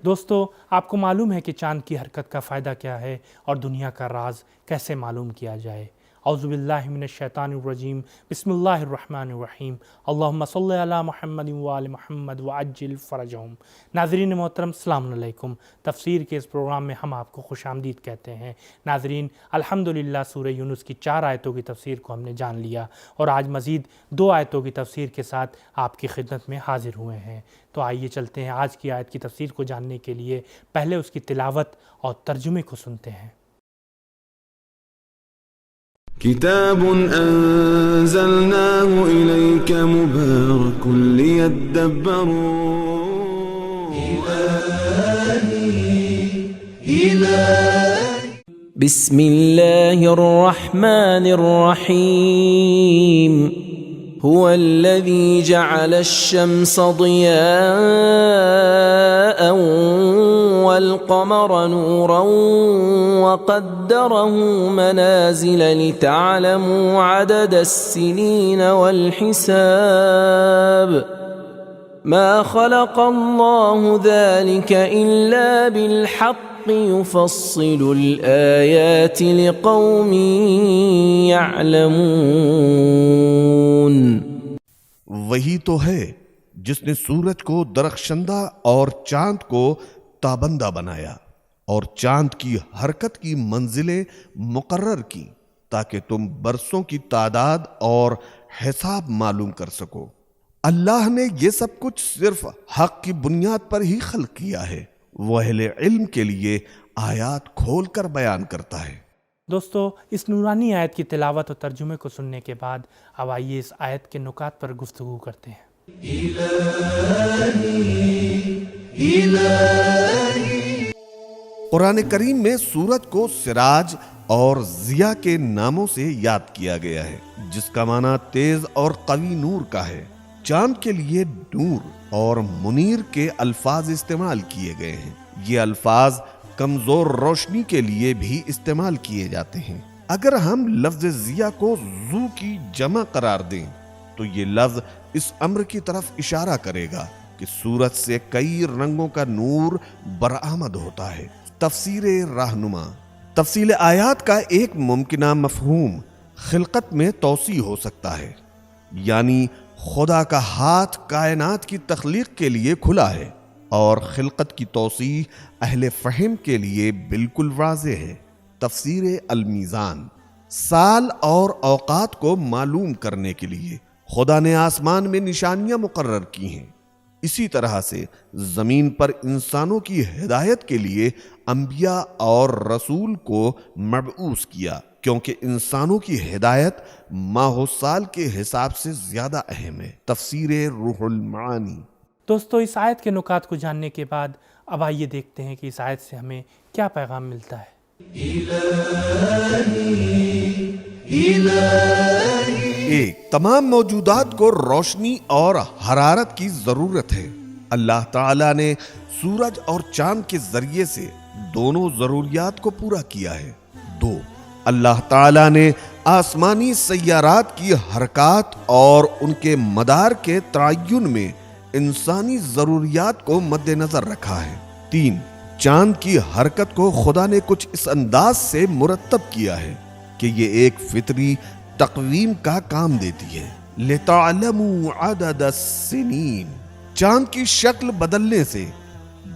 دوستو، آپ کو معلوم ہے کہ چاند کی حرکت کا فائدہ کیا ہے اور دنیا کا راز کیسے معلوم کیا جائے؟ اعوذ باللہ من الشیطان الرجیم، بسم اللہ الرحمن الرحیم، اللہم صلی علی محمد وآل محمد وعجل فرجہم۔ ناظرین محترم، السلام علیکم۔ تفسیر کے اس پروگرام میں ہم آپ کو خوش آمدید کہتے ہیں۔ ناظرین، الحمدللہ سورہ یونس کی 4 آیتوں کی تفسیر کو ہم نے جان لیا اور آج مزید 2 آیتوں کی تفسیر کے ساتھ آپ کی خدمت میں حاضر ہوئے ہیں۔ تو آئیے چلتے ہیں آج کی آیت کی تفسیر کو جاننے کے لیے پہلے اس کی تلاوت اور ترجمے کو سنتے ہیں۔ کتاب انزلناه الیک مبارک لیدبروا بسم الله الرحمن الرحيم هو الذي جعل الشمس ضياء والقمر نورا وقدره منازل لتعلموا عدد السنين والحساب ما خلق الله ذلك إلا بالحق يفصل الآيات لقوم يعلمون۔ وہی تو ہے جس نے سورج کو درخشندہ اور چاند کو تابندہ بنایا اور چاند کی حرکت کی منزلیں مقرر کی تاکہ تم برسوں کی تعداد اور حساب معلوم کر سکو۔ اللہ نے یہ سب کچھ صرف حق کی بنیاد پر ہی خلق کیا ہے۔ وہ اہل علم کے لیے آیات کھول کر بیان کرتا ہے۔ دوستو، اس نورانی آیت کی تلاوت اور ترجمے کو سننے کے بعد اب آئیے اس آیت کے نکات پر گفتگو کرتے ہیں۔ قرآن کریم میں سورج کو سراج اور ضیاء کے ناموں سے یاد کیا گیا ہے، جس کا معنی تیز اور قوی نور کا ہے۔ چاند کے لیے نور اور منیر کے الفاظ استعمال کیے گئے ہیں۔ یہ الفاظ کمزور روشنی کے لیے بھی استعمال کیے جاتے ہیں۔ اگر ہم لفظ ضیاء کو ذو کی جمع قرار دیں تو یہ لفظ اس امر کی طرف اشارہ کرے گا کہ سورج سے کئی رنگوں کا نور برآمد ہوتا ہے۔ تفسیر رہنما، تفصیل آیات کا ایک ممکنہ مفہوم خلقت میں توسیع ہو سکتا ہے، یعنی خدا کا ہاتھ کائنات کی تخلیق کے لیے کھلا ہے اور خلقت کی توسیع اہل فہم کے لیے بالکل واضح ہے۔ تفسیر المیزان، سال اور اوقات کو معلوم کرنے کے لیے خدا نے آسمان میں نشانیاں مقرر کی ہیں۔ اسی طرح سے زمین پر انسانوں کی ہدایت کے لیے انبیاء اور رسول کو مبعوث کیا، کیونکہ انسانوں کی ہدایت ماہ و سال کے حساب سے زیادہ اہم ہے۔ تفسیر روح المعانی۔ دوستو، اس آیت کے نکات کو جاننے کے بعد اب آئیے دیکھتے ہیں کہ اس آیت سے ہمیں کیا پیغام ملتا ہے۔ ایک، تمام موجودات کو روشنی اور حرارت کی ضرورت ہے۔ اللہ تعالیٰ نے سورج اور چاند کے ذریعے سے دونوں ضروریات کو پورا کیا ہے۔ 2، اللہ تعالیٰ نے آسمانی سیارات کی حرکات اور ان کے مدار کے تعین میں انسانی ضروریات کو مد نظر رکھا ہے۔ 3، چاند کی حرکت کو خدا نے کچھ اس انداز سے مرتب کیا ہے کہ یہ ایک فطری تقویم کا کام دیتی ہے۔ لِتَعْلَمُوا عَدَدَ السِّنِينَ، چاند کی شکل بدلنے سے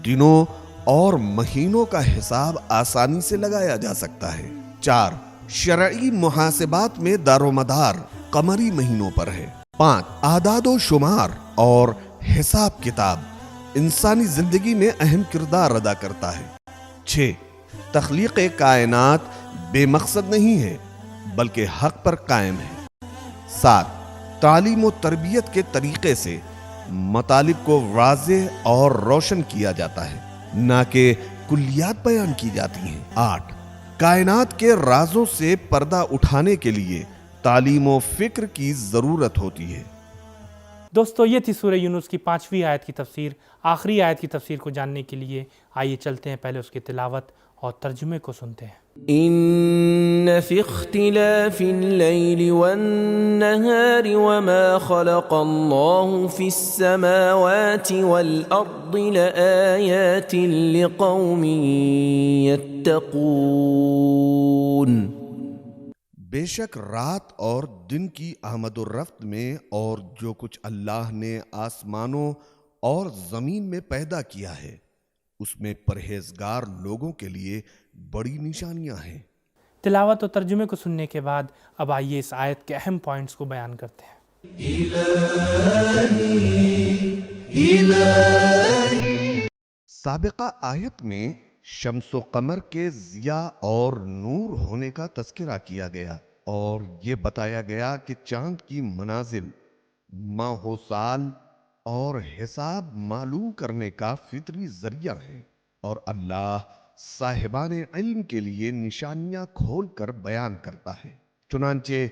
دنوں اور مہینوں کا حساب آسانی سے لگایا جا سکتا ہے۔ 4، شرعی محاسبات میں دار و مدار قمری مہینوں پر ہے۔ 5، اعداد و شمار اور حساب کتاب انسانی زندگی میں اہم کردار ادا کرتا ہے۔ 6، تخلیق کائنات بے مقصد نہیں ہے بلکہ حق پر قائم ہے۔ 7، تعلیم و تربیت کے طریقے سے مطالب کو واضح اور روشن کیا جاتا ہے، نہ کہ کلیات بیان کی جاتی ہیں۔ 8، کائنات کے رازوں سے پردہ اٹھانے کے لیے تعلیم و فکر کی ضرورت ہوتی ہے۔ دوستو یہ تھی سورہ یونس کی 5ویں آیت کی تفسیر۔ آخری آیت کی تفسیر کو جاننے کے لیے آئیے چلتے ہیں پہلے اس کی تلاوت اور ترجمے کو سنتے ہیں۔ ان فی اختلاف اللیل والنہار وما خلق اللہ فی السماوات والارض لآیات لقوم یتقون۔ بے شک رات اور دن کی آمد و رفت میں اور جو کچھ اللہ نے آسمانوں اور زمین میں پیدا کیا ہے اس میں پرہیزگار لوگوں کے لیے بڑی نشانیاں ہیں۔ تلاوت اور ترجمے کو سننے کے بعد اب آئیے اس آیت کے اہم پوائنٹس کو بیان کرتے ہیں۔ سابقہ آیت میں شمس و قمر کے ضیاء اور نور ہونے کا تذکرہ کیا گیا اور یہ بتایا گیا کہ چاند کی منازل، ماہ و سال اور حساب معلوم کرنے کا فطری ذریعہ ہے، اور اللہ صاحبان علم کے لیے نشانیاں کھول کر بیان کرتا ہے۔ چنانچہ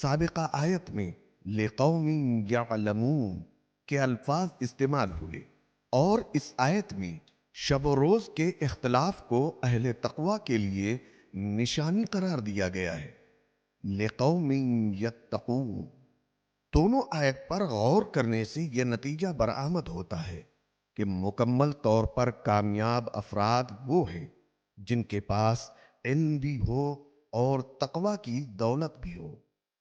سابقہ آیت میں لقوم یعلمون کے الفاظ استعمال ہوئے، اور اس آیت میں شب و روز کے اختلاف کو اہل تقوی کے لیے نشانی قرار دیا گیا ہے۔ لقوم یتقون، دونوں آیت پر غور کرنے سے یہ نتیجہ برآمد ہوتا ہے کہ مکمل طور پر کامیاب افراد وہ ہیں جن کے پاس علم بھی ہو اور تقوی کی دولت بھی ہو۔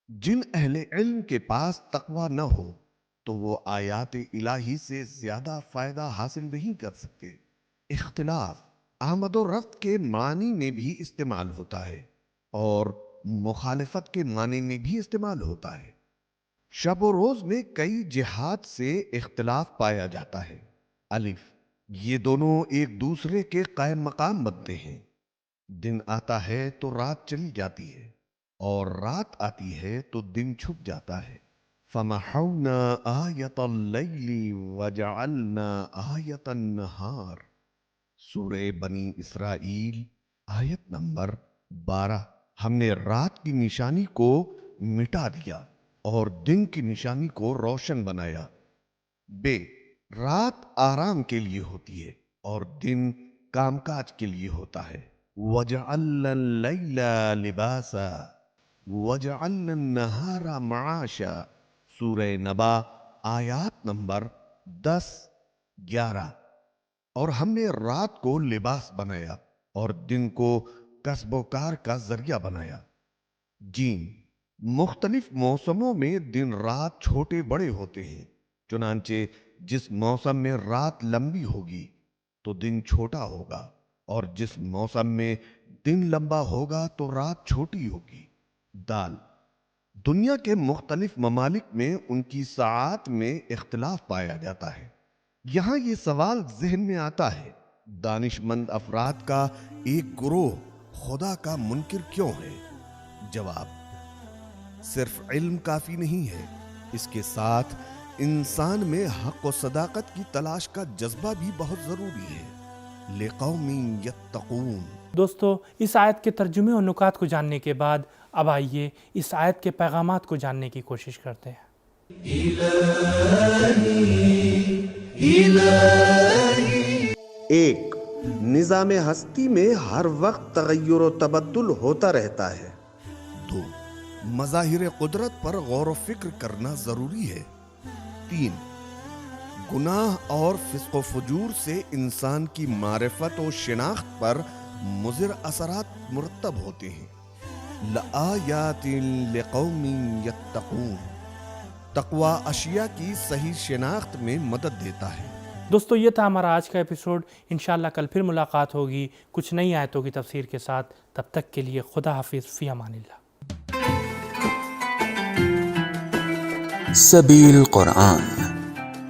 جن اہل علم کے پاس تقوی نہ ہو تو وہ آیات الہی سے زیادہ فائدہ حاصل نہیں کر سکتے۔ اختلاف آمد و رفت کے معنی میں بھی استعمال ہوتا ہے اور مخالفت کے معنی میں بھی استعمال ہوتا ہے۔ شب و روز میں کئی جہات سے اختلاف پایا جاتا ہے۔ الف، یہ دونوں ایک دوسرے کے قائم مقام بنتے ہیں۔ دن آتا ہے تو رات چلی جاتی ہے، اور رات آتی ہے تو دن چھپ جاتا ہے۔ فَمَحَوْنَا آیَةَ اللَّيْلِ وَجَعَلْنَا آیَةَ النَّهَارِ، سورہ بنی اسرائیل آیت نمبر 12۔ ہم نے رات کی نشانی کو مٹا دیا اور دن کی نشانی کو روشن بنایا۔ بے، رات آرام کے لیے ہوتی ہے اور دن کام کاج کے لیے ہوتا ہے۔ وَجَعَلْنَا اللَّيْلَ لِبَاسًا وَجَعَلْنَا النَّهَارَ مَعَاشًا، سورہ نبا آیات نمبر 10-11۔ اور ہم نے رات کو لباس بنایا اور دن کو کسب و کار کا ذریعہ بنایا۔ جیم، مختلف موسموں میں دن رات چھوٹے بڑے ہوتے ہیں، چنانچہ جس موسم میں رات لمبی ہوگی تو دن چھوٹا ہوگا، اور جس موسم میں دن لمبا ہوگا تو رات چھوٹی ہوگی۔ دال، دنیا کے مختلف ممالک میں ان کی ساعات میں اختلاف پایا جاتا ہے۔ یہاں یہ سوال ذہن میں آتا ہے، دانش مند افراد کا ایک گروہ خدا کا منکر کیوں ہے؟ جواب، صرف علم کافی نہیں ہے، اس کے ساتھ انسان میں حق و صداقت کی تلاش کا جذبہ بھی بہت ضروری ہے۔ لقوم یتقون۔ دوستو، اس آیت کے ترجمے اور نکات کو جاننے کے بعد اب آئیے اس آیت کے پیغامات کو جاننے کی کوشش کرتے ہیں۔ ایک، نظام ہستی میں ہر وقت تغیر و تبدل ہوتا رہتا ہے۔ دو، مظاہر قدرت پر غور و فکر کرنا ضروری ہے۔ تین، گناہ اور فسق و فجور سے انسان کی معرفت و شناخت پر مضر اثرات مرتب ہوتے ہیں۔ لآیات لقوم یتقون، تقوی اشیاء کی صحیح شناخت میں مدد دیتا ہے۔ دوستو، یہ تھا ہمارا آج کا ایپیسوڈ۔ انشاءاللہ کل پھر ملاقات ہوگی کچھ نئی آیتوں کی تفسیر کے ساتھ۔ تب تک کے لیے خدا حافظ، فی امان اللہ۔ سبیل قرآن،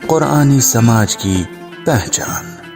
قرآنی سماج کی پہچان۔